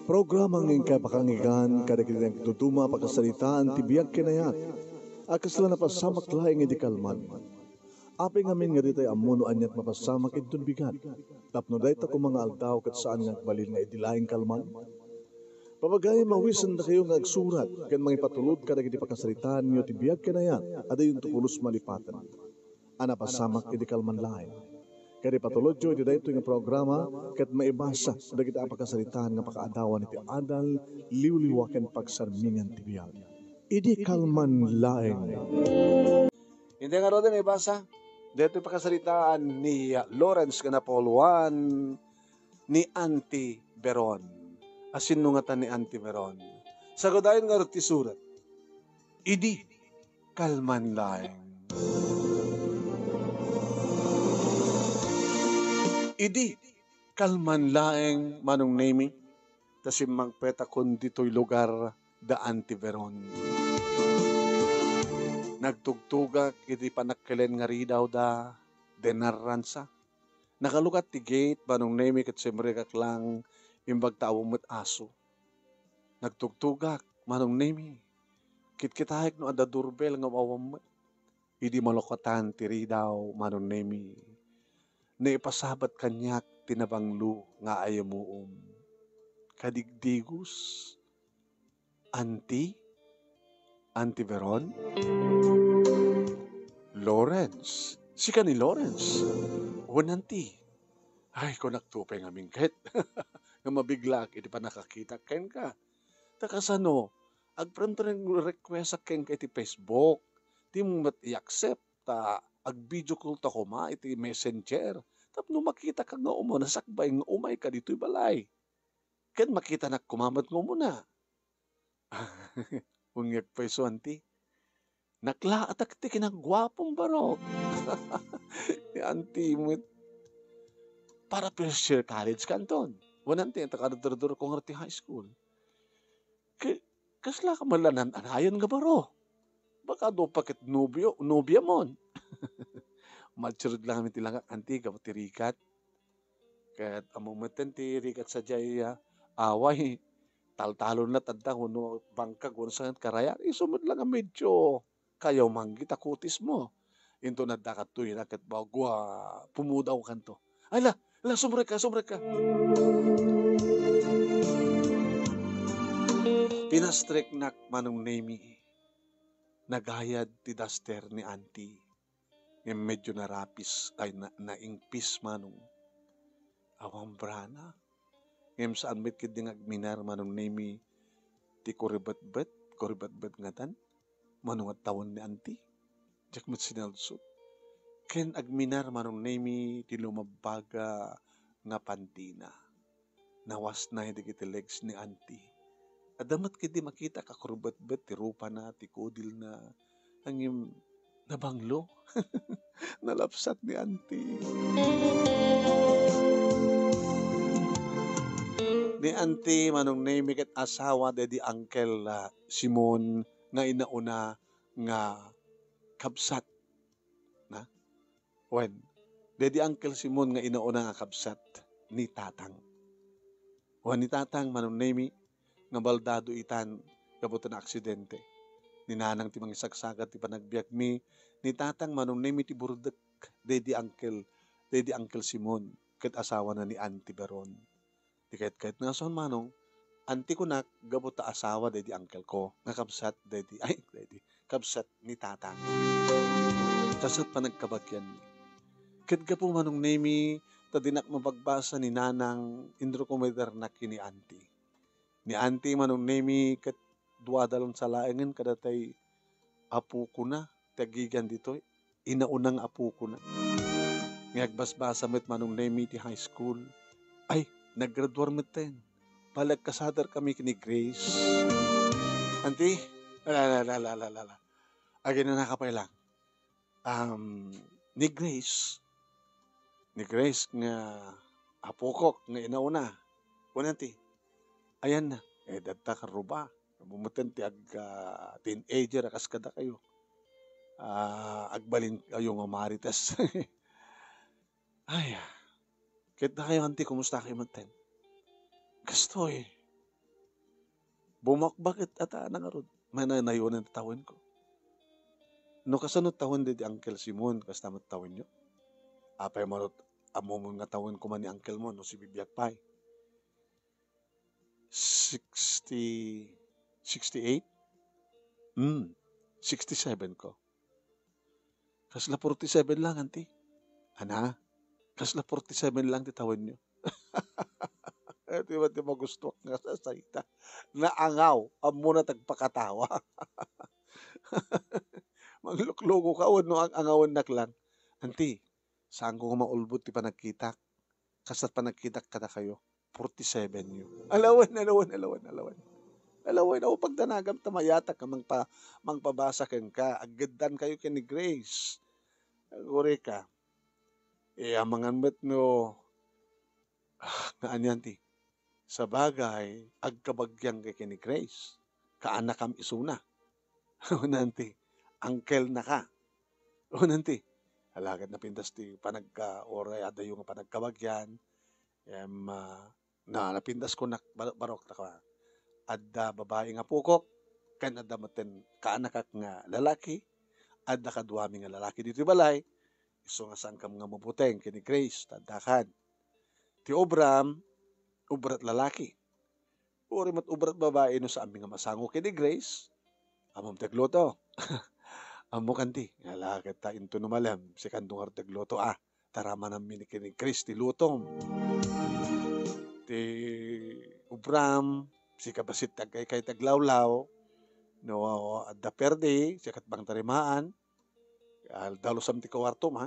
Programa ng kapakangigan, kadagitang tutuma pakasalitaan, tibiyag kinayat, akasla na pasamak laing iti kalman. Aping amin nga ditay amuno anyat mapasamak itun bigat. Tapno day ta mga aldaw kat saan nga balil nga idilaing kalman. Pamagay mawisan na kayo nga agsurat, kan mga ipatulod kadagiti pakasalitaan nyo tibiyag kinayat, ada yung tukulos malipatan. Ana pasamak iti kalman laing. Kaya patulod jo, iti dayto nga programa, kat maibasa, dagiti apakasalitaan nga pakaadawan iti adal, liwliwaken pagsarmingan ti biyag. Idi kalman laeng. Hindi nga rin maibasa, dito pakasalitaan ni Lawrence Ganapoluan ni Auntie Beron. Asin nungatan ni Auntie Beron. Sagodayon nga rin ti surat, idi kalman laeng. Idi, kalman laeng manong nemi, tasim magpeta kun dito'y lugar da Antiveron. Nagtugtugak, iti panakkilen nga ridaw da denarransa. Nakalukat ti gate, manong nemi, kat siyempre kaklang imbag taawang aso. Nagtugtugak, manong nemi, kitkitahik no ada doorbell nga awam. Idi malokatan ti ridaw, manong nemi, na ipasabat kanyak tinabanglo nga ayamuom. Kadigdigus, Auntie Veron? Lawrence, si ka ni Lawrence. Auntie, ay kung naktupay nga mingket. Nga mabigla, iti pa nakakita ken ka. Takasano, agpranto rin request sa ken ka iti Facebook. Di mo mat i-accept, ag-video call ta ko ma, iti messenger. Tapno makita ka nga nasakbay nga umay ka dito'y balay. Ken makita na kumamat nga muna. Ungyak pa iso, Auntie. Naklaatak ti kinagwapong barok. Ni Auntie mo, para first year college kanton. Wanante, takadadrador ko nga ti high school. Kasla ka malanan, anayan nga baro. Baka do pakit nobya mon. Matsurod lang kami tilang Auntie, kapag tirikat. Kahit amumatan tirikat sa jaya, away, taltalon na tanda, kuno bangkag, kuno sa karaya, isumod lang ang medyo kayaw manggit, akutis mo. Into nadakat to, hinakat bagwa, pumudaw kanto. Ay la, sumrek ka. Pinastrek nak manong nemi, nagayad ti daster ni Auntie. Yung medyo narapis, ay naingpis manong awang brana. Ngayon saan met kiding agminar manong nemi ti kuribat-bat nga tan, manong at tawon ni Auntie. Diyak met sinalso. Ken agminar manong nemi ti lumabaga nga pantina. Nawas na hindi kiti legs ni Auntie. Adamat kiti makita ka kuribat-bat ti rupa na, ti kudil na, ang nabanglo. Nalapsat ni Auntie. Ni Auntie manong nemi ket asawa dedi Uncle Simon nga inauna nga kabsat na dedi Uncle Simon nga inauna nga kabsat ni Tatang. Ni Tatang manong nemi nga baldado itan kabutan aksidente. Ninanang ti mangisagsagat ti panagbiag mi ni Tatang manong nemi ti burdek dedi Uncle Simon ket asawa na ni Auntie Beron. Di kahit nga son manong, Auntie ko na gabot ta asawa dedi uncle ko, nga kabsat kabsat ni Tatang. Kasat pa nagkabagyan ni. Kahit ka po manong nemi, tadinak mapagbasa ni Nanang indro kumeder na kini Auntie. Ni Auntie manong nemi, kat duwadalon sa laengan kadatay apu ko na, tagigan dito, inaunang apu ko na. Ngagbasbasa met manong nemi ti high school, ay, naggraduar meten. Palagkasadar kami ni Grace. Auntie, agin na nakapay lang. Ni Grace nga apokok nga inauna. Auntie, ayan na. Dagta karuba. Bumutan ti teenager akas kada kayo. Agbalin kayo nga marites. Ay, kahit na kayo, Auntie, kumusta kayo maten? Gusto Bumakbakit ata na nga rod. Mananayon ang tawin ko. No kasanot tawin di Uncle Simon, kastamat tawin nyo. Apay marot, amo mo nga tawin ko man ni Uncle mo, no si Bibiak Pay. 68? 67 ko. Kasla 47 lang, anti. Ana, kasla 47 lang titawin nyo. Di ba gusto nga sa salita? Naangaw, amo na tagpakatawa. Magluklugo ka, no ang angawan nak lang. Anti, saan ko maulbot ti panagkitak? Kasat panagkitak kada kayo. 47 yun. Alawan. Alawan ako pagdanagam tamayata ka mangpabasa ka. Agadan kayo kini Grace. Agore ka. Amangan met no nga anyan ti. Sa bagay, agkabagyang kay kini Grace. Kaanakam isuna. Nanti, uncle na ka. Nanti, halagad na pintas ti panagka-oray ada yung panagkabagyan. Na napintas ko na barok na ka. Adda babae nga pukok, kan adda maten kaanakak nga lalaki, adda kadwami nga lalaki dito balay, iso nga sangkam nga mabuteng kini Grace, tadakan. Ti obram, ubrat lalaki. Uri mat ubrat babae no sa aming nga masango kini Grace, amom tagloto. Amo kanti, nga lakad ta into numalam, si kandungar tagloto, taraman namin kini Grace ti lutong. Ti ubram, si kabasit kay taglawlaw, no adda perde, si katbang tarimaan, dalosam ti kawarto ma,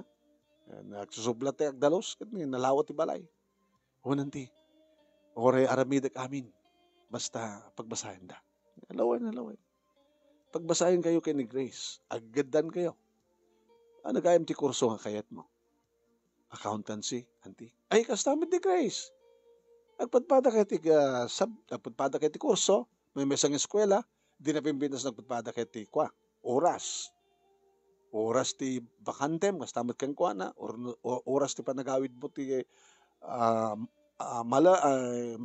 nagsusublat ti agdalos, nalawat ti balay. Hunanti, ore aramidak amin, basta pagbasahin da. Alawan. Pagbasahin kayo kay ni Grace, agadan kayo. Nagayam ti kurso nga kayat mo. Accountancy, anti. Ay, kastamit ni Grace. Agpadpada kay ti kurso, may mesang eskwela, di na pimpinas nagpadpada kay ti oras. Oras ti bakantem, kastamit kang kwa na, oras ti panagawid mo ti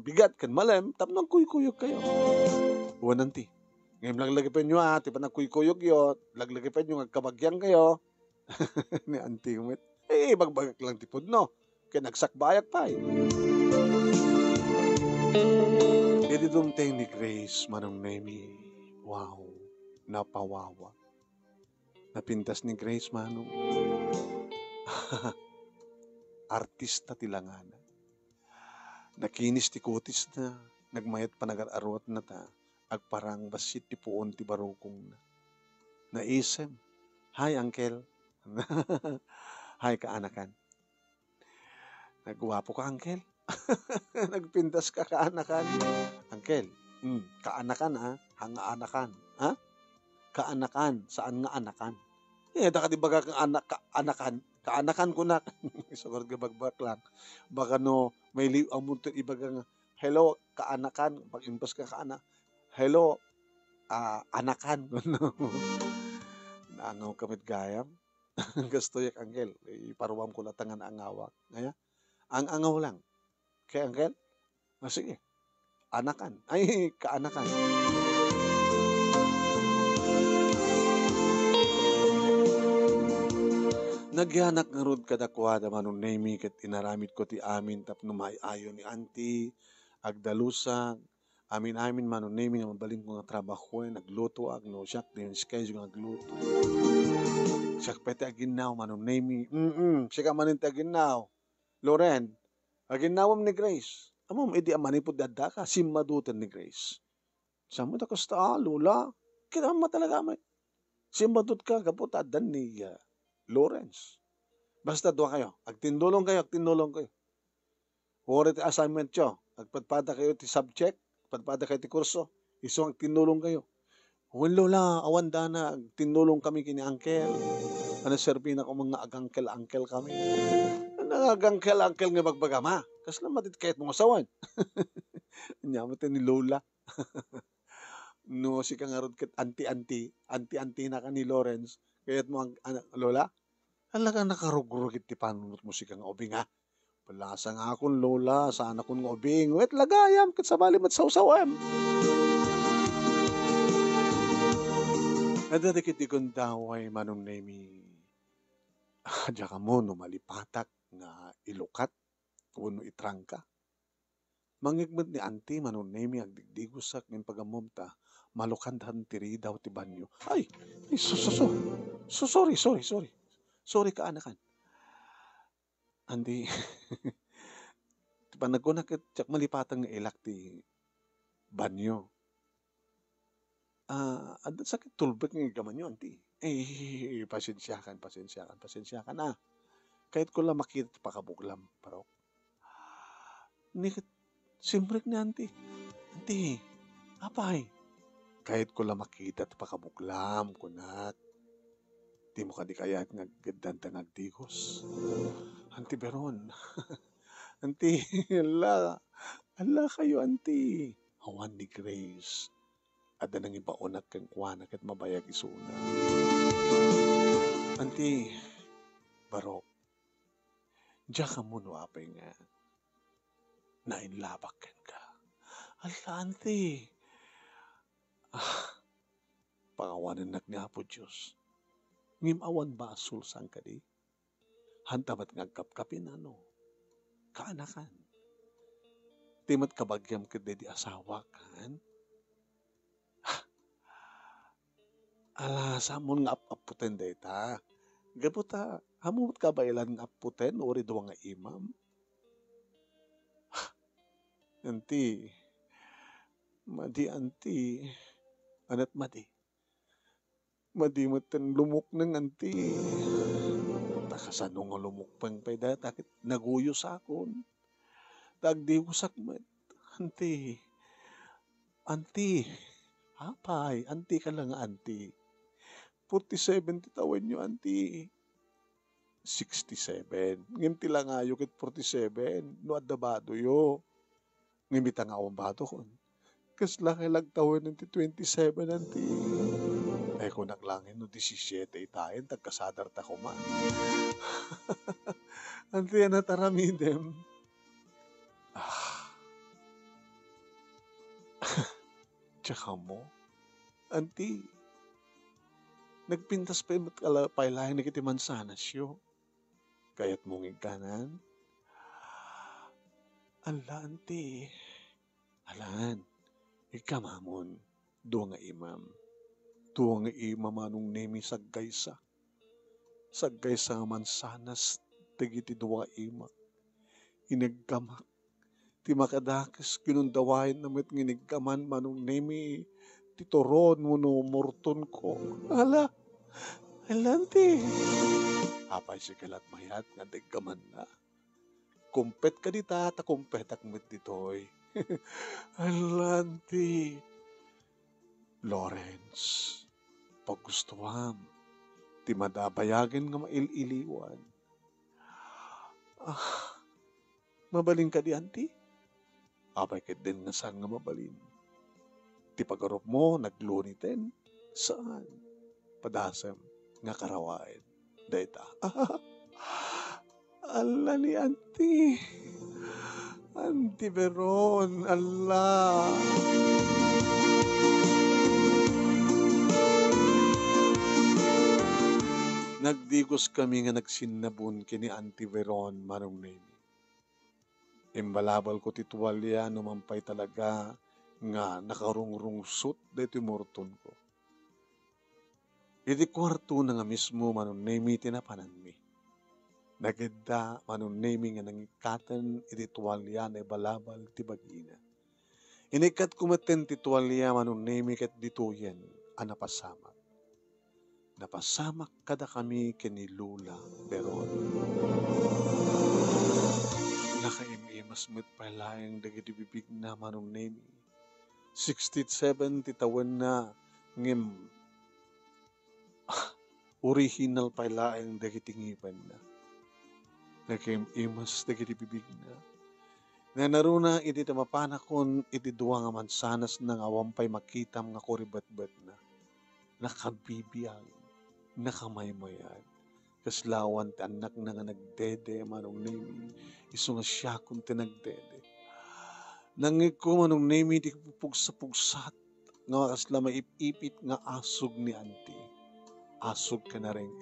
bigat kan malam, tapnang kuy-kuyog kayo. Nanti. Ngayon laglagay pa nyo ti panagkuy-kuyog yun, laglagay pa nyo agkabagyang kayo. Ni auntie umit. Bagbagak lang tipod no. Kaya nagsakbayak pa Hindi dumteng ni Grace manong nemi. Wow. Napawawa. Napintas ni Grace manong. Artista tilangana. Nakinis ti kutis na. Nagmayat pa nagar-arot na ta. Agparang basit ti puon ti barukong na. Naisem. Hi, Uncle. Hi, kaanakan. Nagwapo ka, Uncle. Nagpintas ka, kaanakan. Uncle, kaanakan, hangaanakan. Kaanakan, saan nga anakan? Daka di baga kang kaanakan. Kaanakan ko na. Sagor ka bagbak lang. Baka no, may amunto ibaga nga, hello, kaanakan. Pag-impas ka kaana. Hello, anakan. Naangaw kamit gayam. Gusto yak Uncle. Iparuwam ko latangan ang awak. Ang angaw lang. Kaya Uncle? Sige. Anakan. Ay, kaanakan. Nagyanak nga rod kadakwada manong nemi ket inaramid ko ti amin tapno maayo ni auntie agdalusag amin manong nemi nga mabalin ko nga trabaho nagluto agno siya din schedule nga agluto siya pete aginaw manong nemi siya ka manin ti aginaw Loren aginawam ni Grace amom edi amani po dadda ka simmadutan ni Grace samo da kasta lula kinama talaga may simmadut ka kapot adan ni Lawrence. Basta doon kayo. Agtindulong kayo. Huwag ti assignment nyo. Agpadpada kayo ti subject. Agpadpada kayo ti kurso. Iso agtindulong kayo. Huwag lola, awanda na. Agtindulong kami kini Uncle. Serbi na ko mga agangkel-angkel kami. Agangkel-angkel nga magbagama. Kasi matit kahit mga sawan. Nyamat ni Lola. No, si kangarod kat anti-anti na ka ni Lawrence. Kaya't mo ang lola, halaga nakarugurugit ti panunot mo si kang obing Palasa nga akong lola, sana kong obing. Wet lagayam, kat sa balimat sausawam. Ada dikit ikon daway manong nemi adya ka mo no malipatak nga ilukat kuno itrangka. Mangigmed ni anti manong nemi agdigdigusak ng pagamumta malukandan tiri daw ti banyo. Ay, sorry. Sorry ka anakan. Andi, ti panagkunak at tsak malipatang nga ilak ti banyo. Ada sakit tulbek ng gaman yun, anti. Pasensyakan. Kahit ko lang makita ti pakabuklam, parok. Nikit, simrek ni anti. Anti, apay? Kahit ko lang makita ti pakabuklam, kunak. Di mo ka di kaya nga gadan tangag digos. Anti Beron. Anti, ala kayo, anti. Awan ni Grace. Ada nang ibaonak kang kwanak at mabayag isuna. Anti, barok, diya ka mo no apay nga, nainlabak ka. Ala, anti, pangawanan nga po Diyos. Ngimawan ba sulsang ka di? Hantamat ngagkapkapin kaanakan. Timat kabagyam ka di asawa kan? Ala, samon nga apaputen data. Gabuta, hamut ka ba ilan nga aputen uri duwa nga imam? Anti, anat madi. Madi matan lumok ng anti. Takasano nga lumok pang payda, takit naguyo sa akon. Tagdi ko sakmat. Anti, hapay, anti ka lang anti. 47 titawan nyo, anti. 67. Ngim tila nga yung 47. No adabado yo. Ngim itang awang bato kon. Kasla kailag tawan ng 27, anti. Ay ko naklangin no 17 itayin. Tagkasadar ta ko man. Anti, nataramidem. Tsaka mo, anti. Nagpintas pa yung pailahin na kiti mansanas yo. Kaya't mong igkanan. Ala, anti. Alan, ikamamon. Duwa nga imam. Duwa nga imam anong nemi saggaysa. Saggaysa nga mansanas. Tigiti duwa ima. Inagkamak. Ti makadakis kinundawain namit nginigkaman manong nemi. Titoron mo no murton ko. Ala, alanti. Apay si kalat mayat nga deggaman na. Kumpet ka dita, ta kumpet akmet ditoy. Alanti. Lawrence, paggustuhan, ti madabayagin nga maililiwan. Mabalin ka di, anti? Apay ket din nga saan nga mabalin. Ti pagarup mo, naglunitin. Saan? Padasam, nga karawain. Dayta. Ala ni anti. Anti Beron, ala. Nagdigos kami nga nagsinabun kini Anti Veron manong nemi. Imbalabal ko tituwalya numampay talaga nga nakarungrungsot dito morton ko. Iti kwarto na nga mismo manong nemi tinapanan mi. Nagida manong nemi nga nangikatan iti tuwalya na ibalabal ti bagina. Inikat kumaten ti tuwalya manong nemi kat dituyen anapasamak. Napasamak kada kami kini Lula Beron. Nakaimimas mo't palayang dagiti bibig na manong nemi. 67 titawan na ngim original palayang dagiti ngipan na. Nakaimimas dagiti bibig na. Nanaruna iti tamapanakon iti duwa nga mansanas na nga wampay makitam nga kuribat-bat na. Nakabibiyang, nakamaymayan. Kaslawan ti anak na nga nagdede manong nemi. Iso nga siya kung tinagdede. Nangik ko manong nemi di pupugsa-pugsat. Nga kasla maipipit nga asog ni anti. asog ka na rin.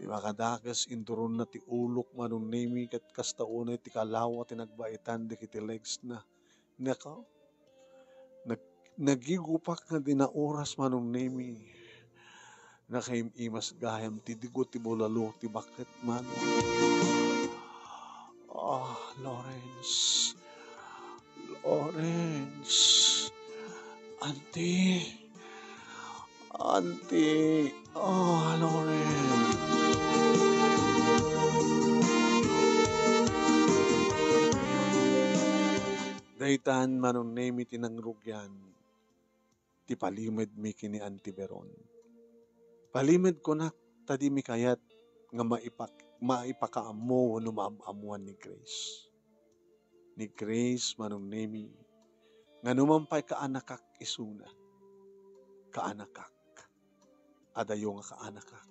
Di makadakas induron na ti ulok manong nemi kat kastaunay ti kalawa ti nagbaitan di kiti legs na. Nako, nagigupak nga di na oras manong nemi. Nakaimimas gayam ti digo ti bulalo ti bakit man. Oh, Lawrence. Auntie. Oh, Lawrence. Daytan manong nemi tinangrugyan. Ti palimid mi kini Auntie Beron. Palimid ko na tadi mi kayat nga maipakaamo no maamuan ni Grace. Ni Grace manong nemi nga numampay kaanakak isuna. Kaanakak. Adayo nga kaanakak.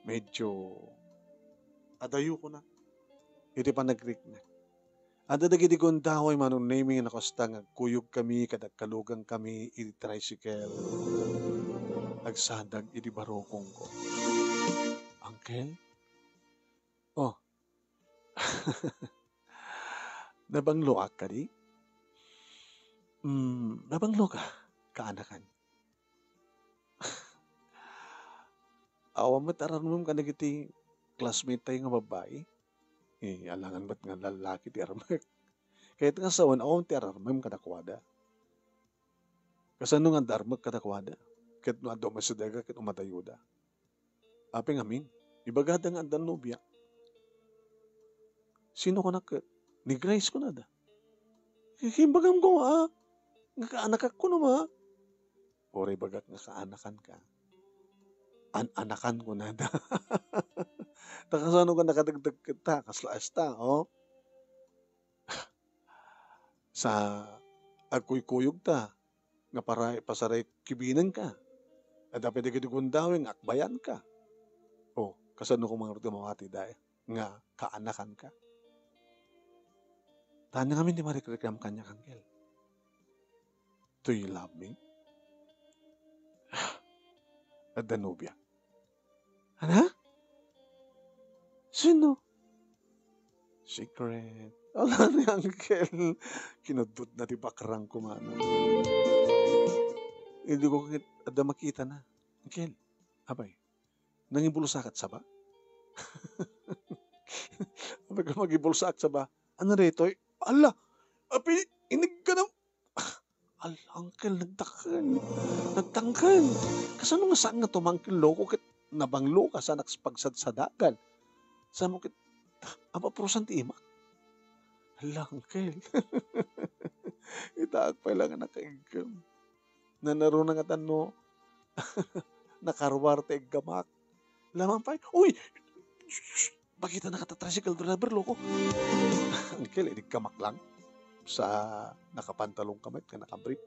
Medyo adayo ko na. Iti pa nagrik na. Ada dagiti gondahoy manong nemi nga nakosta nga kuyog kami kadag kalugang kami iti tricycle. Agsadag iti barokong ko. Uncle? Oh. Nabangloak ka di? Nabanglo ka? Kaanakan. Awa mo taranmom ka nagiti classmate tayo nga babae. Alangan ba't nga lalaki ti armak? Kahit nga sawan, awam ti ararmam kadakwada. Kasano nga darmak kadakwada? Kahit nga domasidaga, kahit umatayuda. Apeng amin, ibagada nga andan nobya. Sino ko na ni Grace ko na da. Himbagam ko nga kaanakak ko na ma. Oray bagak nga kaanakan ka. Anakan ko na da. Takasano ka nakadagdag kita, kaslaasta, oh. Sa agkuy-kuyog ta, nga pasaray kibinan ka. At dapat ikidugundawing akbayan ka. Oh, kasano ko mga rumawati dahil nga kaanakan ka. Tanya kami di marikrekam kanya kangkel. Do you love me? At Danubia. Ano? Sino? Secret. Wala ni Uncle. Kinudot na ti bakrang kumano. Hindi ko ada makita na. Uncle, abay, nangibulsakat sa ba? Abay ka magibulsak sa ba? Ano rito? Ala, api, inig ka na. Uncle, nagtangkan. Kasano nga saan nga tumangkin loko kit nabanglo ka sa nakspagsadagan. Sa mo kit, apapurusan ti imak. Ala, Uncle. Itaak pa lang nakaigam. Nanaro na nga tanno. Nakarwar te gamak. Lamang pa, uy! Bakit na nakatatricycle driver, loko? Uncle, inig gamak lang. Sa nakapantalong kamay ka nakabrief.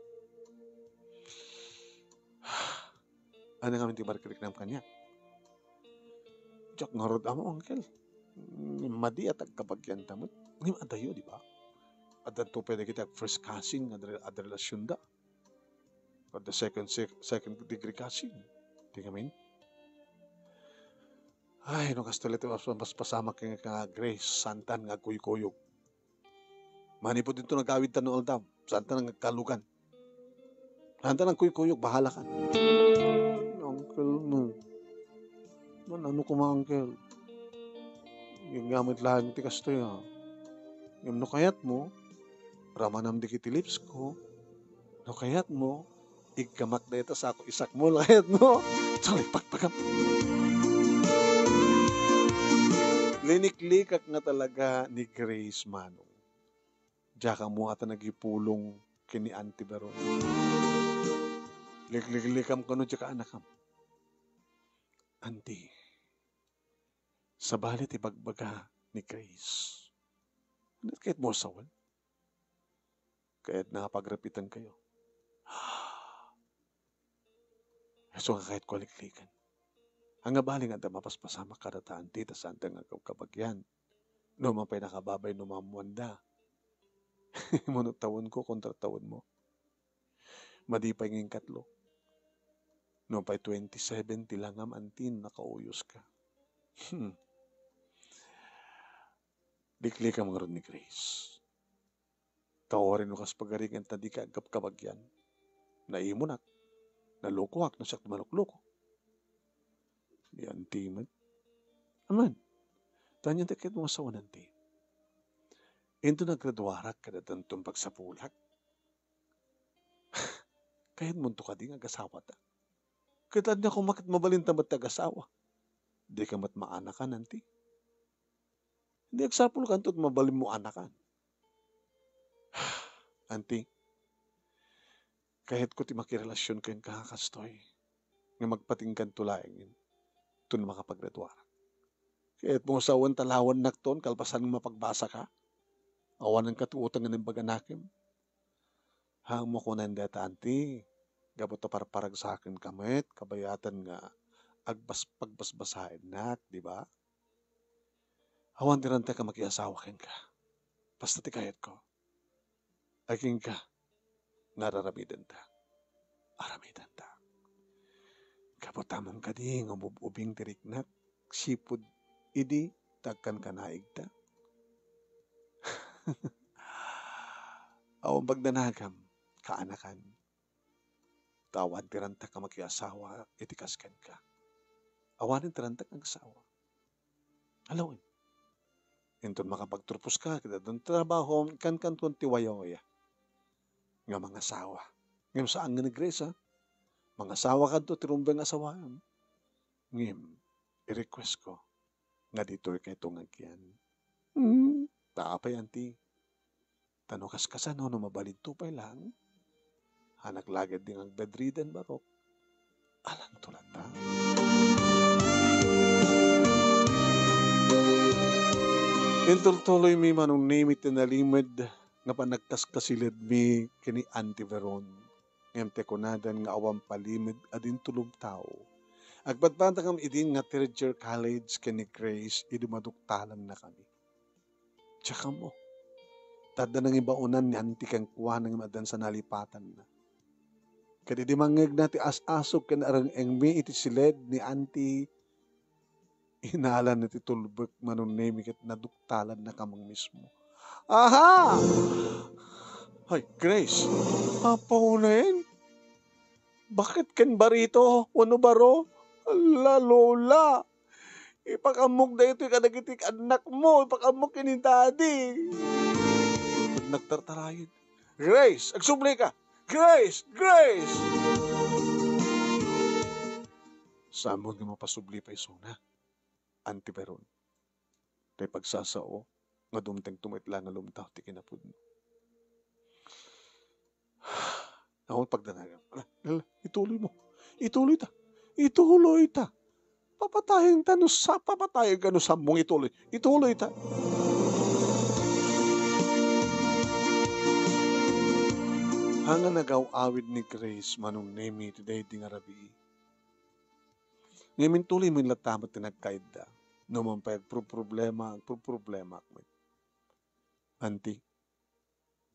Ano nga minti markirik ng kanya? Diyak nga rod amo, Uncle. Madi at agkabagyan tamot. Ngayon adayo, di ba? At ito pwede kita first cousin at relasyon da. At the second degree cousin. Di kami? Ay, nung kastulit mas pasama ka Grace, santan nga kuy-kuyog. Manipod dito nagawid ta noong dam. Santan nga kalugan. Santan ang kuy-kuyog, bahala ka. Uncle mo. Ano ko mga uncle? Yung gamit lang ti kastoy ha. Yung nukayat mo, ramanam di kiti lips ko. Nukayat mo, ikamak na ito sa ako isak mo. Nukayat mo. Sorry, pagpagam. Liniklikak nga talaga ni Grace Manong. Diya ka mo ata nagipulong kini Auntie Beron. Liklikam ko no diya ka anakam. Auntie, sa balit ibagbaga ni Grace. Kahit mo sawan. Kahit nakapagrapitan kayo. So nga kahit kwaliklikan. Ang abaling nga mapaspasama karataan tita santa nga kabagyan. No mapay nakababay no mamuanda. Munot tawon ko kontra tawon mo. Madipay nging katlo. No pa'y 27 tilangam antin nakauyos ka. Dikli ka mga ron ni Grace. Tawarin mo kas pagaringan tadi ka agap kabagyan. Naimo nak. Nalukuhak na siya malukloko. Di anti man. Aman. Tanya takit mo sa wananti. Ito naggraduarak kada tantong pagsapulak. Kahit munto ka di nga gasawa ta. Kita niya kung makit mabalinta ba't tagasawa. Di ka mat maanakan nanti. Hindi agsapul ka at mabalin mo anakan. Anti, kahit ko ti makirelasyon kayong kakakastoy, nga magpatingkan tulaing yun, ito na makapaggraduara. Kahit mo sawan talawan nakton, kalpasan mapagbasa ka, awan ng katuutang ng baganakim. Hang mo ko nandeta, anti, gabot na parparag sa akin kamit, kabayatan nga, pagbasbasahin nak, di ba? Awan diranta ka makiasawa ken ka. Basta ti kayat ko. Aking ka, nararamidan ta. Aramidan ta. Kapotamong ka di, ngumububing tiriknak, sipod, idi, takkan ka naig ta. Awang bagdanagam, kaanakan. Tawan tiranta ka makiasawa, itikaskan ka. Awanin tiranta kang asawa. Alawin. Ito makapagturpos ka, kita doon trabaho, kan tiwayo ya. Nga mga asawa. Ngayon saan nga nagresa? Mga asawa ka to, tirumbang asawa. Ngayon, i-request ko, nga dito kay itong agyan. Taapay, anti. Tanong kaskasan, no, mabalid tupay lang. Hanak lagad din ang bedridden barok. Alang tulad ta. Intultuloy mi manong nimit na nalimad nga panagkaskasilid mi kini Auntie Veron. Ngem te kunadan nga awang palimid adin tulog tao. Agbatbanta kam idin nga third year college kini Grace idumaduktalan na kami. Tsaka mo, tada nang ibaunan ni Auntie kang kuha ng madan sa nalipatan na. Kadi di mangag nati as-asok kan arang engmi iti silid ni Auntie. Inalan na titulbek manunemi kat naduktalan na kamang mismo. Aha! Ay, Grace, apaunin? Bakit kan barito? Ano baro? Ala, lola. Ipakamok na ito kadagitik anak mo. Ipakamok ni daddy. Pag nagtartarayin, Grace, agsubli ka. Grace! Grace! Saan mo nga mapasubli pa isuna? Auntie Veron. Tay pagsasao, nga dumteng tumitla nga lumtaw ti kinapud mo. Ako pagdanagan. Ituloy mo. Ituloy ta. Ituloy ta. Papatayin ta no sa papatayin ka no sa mong ituloy. Ituloy ta. Hanga nagaw-awid ni Grace manong nemi today di nga rabi. Ngayon tuloy mo yung latamat na nagkaid da. Naman pa problema. Auntie,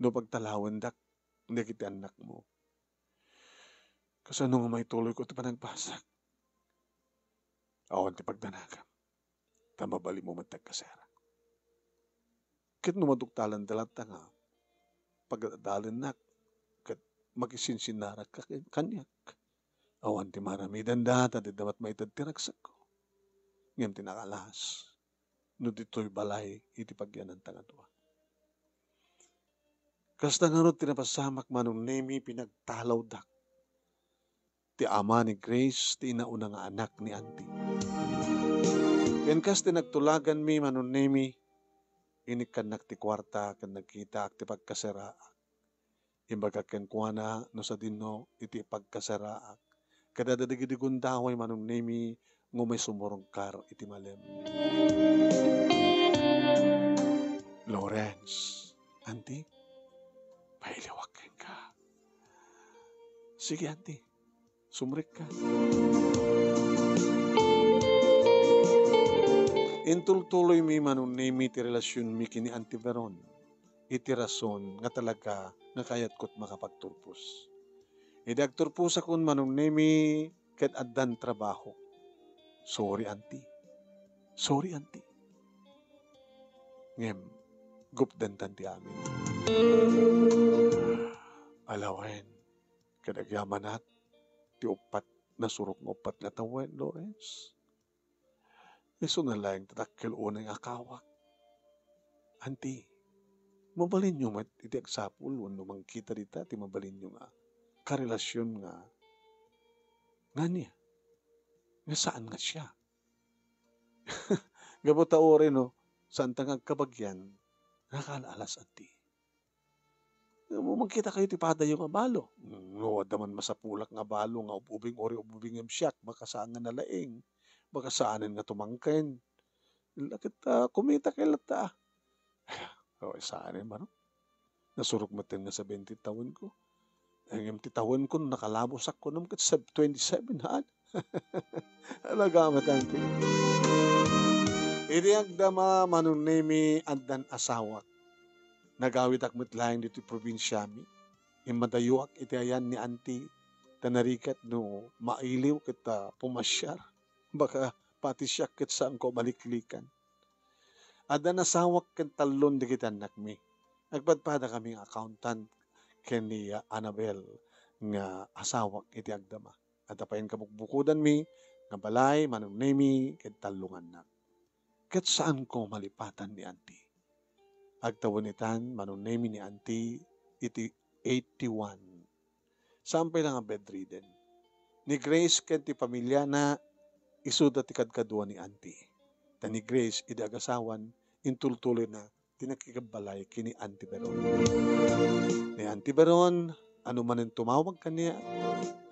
no pagtalawan dak, hindi kita anak mo. Kasi ano nga may tuloy ko ito pa nagpasak. Awan ti pagdanagan. Tamabali mo matagkasera. Kit no maduktalan dalata nga, pagdalin nak, kat magisinsinara ka kanyak. Awan ti maramidan data, di dapat maitad tiragsak ko. Ngayon tinakalas, no dito'y balay, iti pagyanan tangadwa. Kasta nga no tinapasamak manong nemi pinagtalaw dak. Ti ama ni Grace, ti inauna nga anak ni Auntie. Yan kas tinagtulagan mi manong nemi, inikanak ti kwarta, kan nagkita, ti pagkaseraak. Imbaga ken kuana, no sa dino, iti pagkaseraak. Kadadadigidigun daway manong nemi, ngumay sumurongkar iti malem. Lawrence, Auntie, pailiwakin ka. Sige, Auntie, sumrik ka. Intultuloy mi manong nemi ti relasyon mi kini Auntie Veron. Iti rason nga talaga nga kayat ko't makapagturpos. Idagturpos akon manong nemi ket addan trabaho. Sorry, auntie. Sorry, auntie. Ngem, gupdan tanti amin. Alawen, kadagyamanat, ti upat na surok ng upat na tawen, Lawrence. Iso na lang tatakil unang akawak. Auntie, mabalin nyo mat iti agsapul, wano mangkita dita, ti mabalin nyo nga, karelasyon nga niya, nga saan nga siya. Gabuta ore no, saan tangag kabagyan, nakalalas auntie. Magkita kayo ti padayo nga balo. No, daman masapulak nga balo nga ubing ori ubing ng siyak, baka saan nga nalaing, baka saanin nga tumangkin. Lakit kumita kay lata. O, saanin ba no? Nasurok matin nga sa 20 taon ko. Ang 20 taon ko, nakalabos ako naman kat sa 27, ha? Alaga matante. Iriag dama manunemi andan asawak. Nagawit akmet laing dito probinsya mi. Imadayuak iti ayan ni auntie tanarikat no mailiw kita pumasyar. Baka pati siya ket saan ko baliklikan. Adan asawak ken talon di kita anak mi. Nagpadpada kaming accountant ken ni Annabel nga asawak iti agdama. At apayin kabukbukudan mi nga balay manunemi ket talungan na. Ket saan ko malipatan ni auntie. Agtawanitan manunemi ni auntie iti 81. Sampay lang ang bedridden. Ni Grace ken ti pamilya na isuda ti kadkadua ni auntie. Ta ni Grace iti agasawan intultuloy na tinakikabalay kini Auntie Beron. Ni Auntie Beron, ano man ang tumawag kaniya,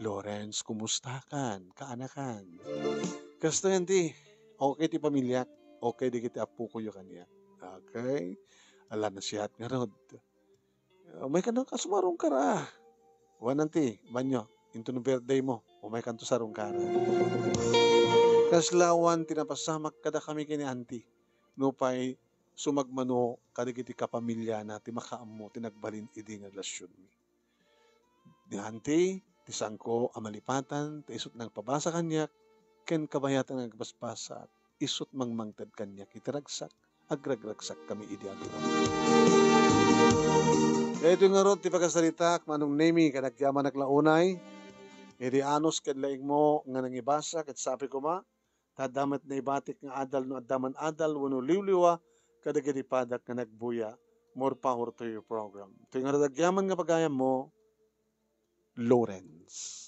Lawrence, kumusta kan? Kaanakan? Kasta auntie, okay ti pamilya, okay di kita apu ko yung kaniya. Okay? Ala na siya at nga rod. May kanang kasumarong kara. Auntie, banyo, into no birthday mo, umay kanto sarong kara. Kaslawan, tinapasamak kada kami kini auntie. Nupay, sumagmano kadigiti kapamilya na ti makaammo tinagbalin idi nga relasyon mi. Ni auntie, ti sangko amalipatan, ti isut nang pabasa kanyak, ken kabayatan nga agbaspasat, isut mangmangtad kanyak itiragsak, agragragsak kami idi aduna. Kaya ito nga rod, ti pagkasalita, manong nemi, kanagyaman naglaunay, idi anos kadlaing mo nga nangibasa, kat sabi ko ma, tadamat na ibatik nga adal no adaman adal, wano liwliwa, kadagiti padak nga nagbuya, more power to your program. Ito nga radagyaman nga pagayam mo, Lawrence.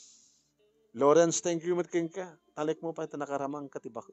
Lawrence, thank you mat ka. Talik mo pa ito nakaramang katibak.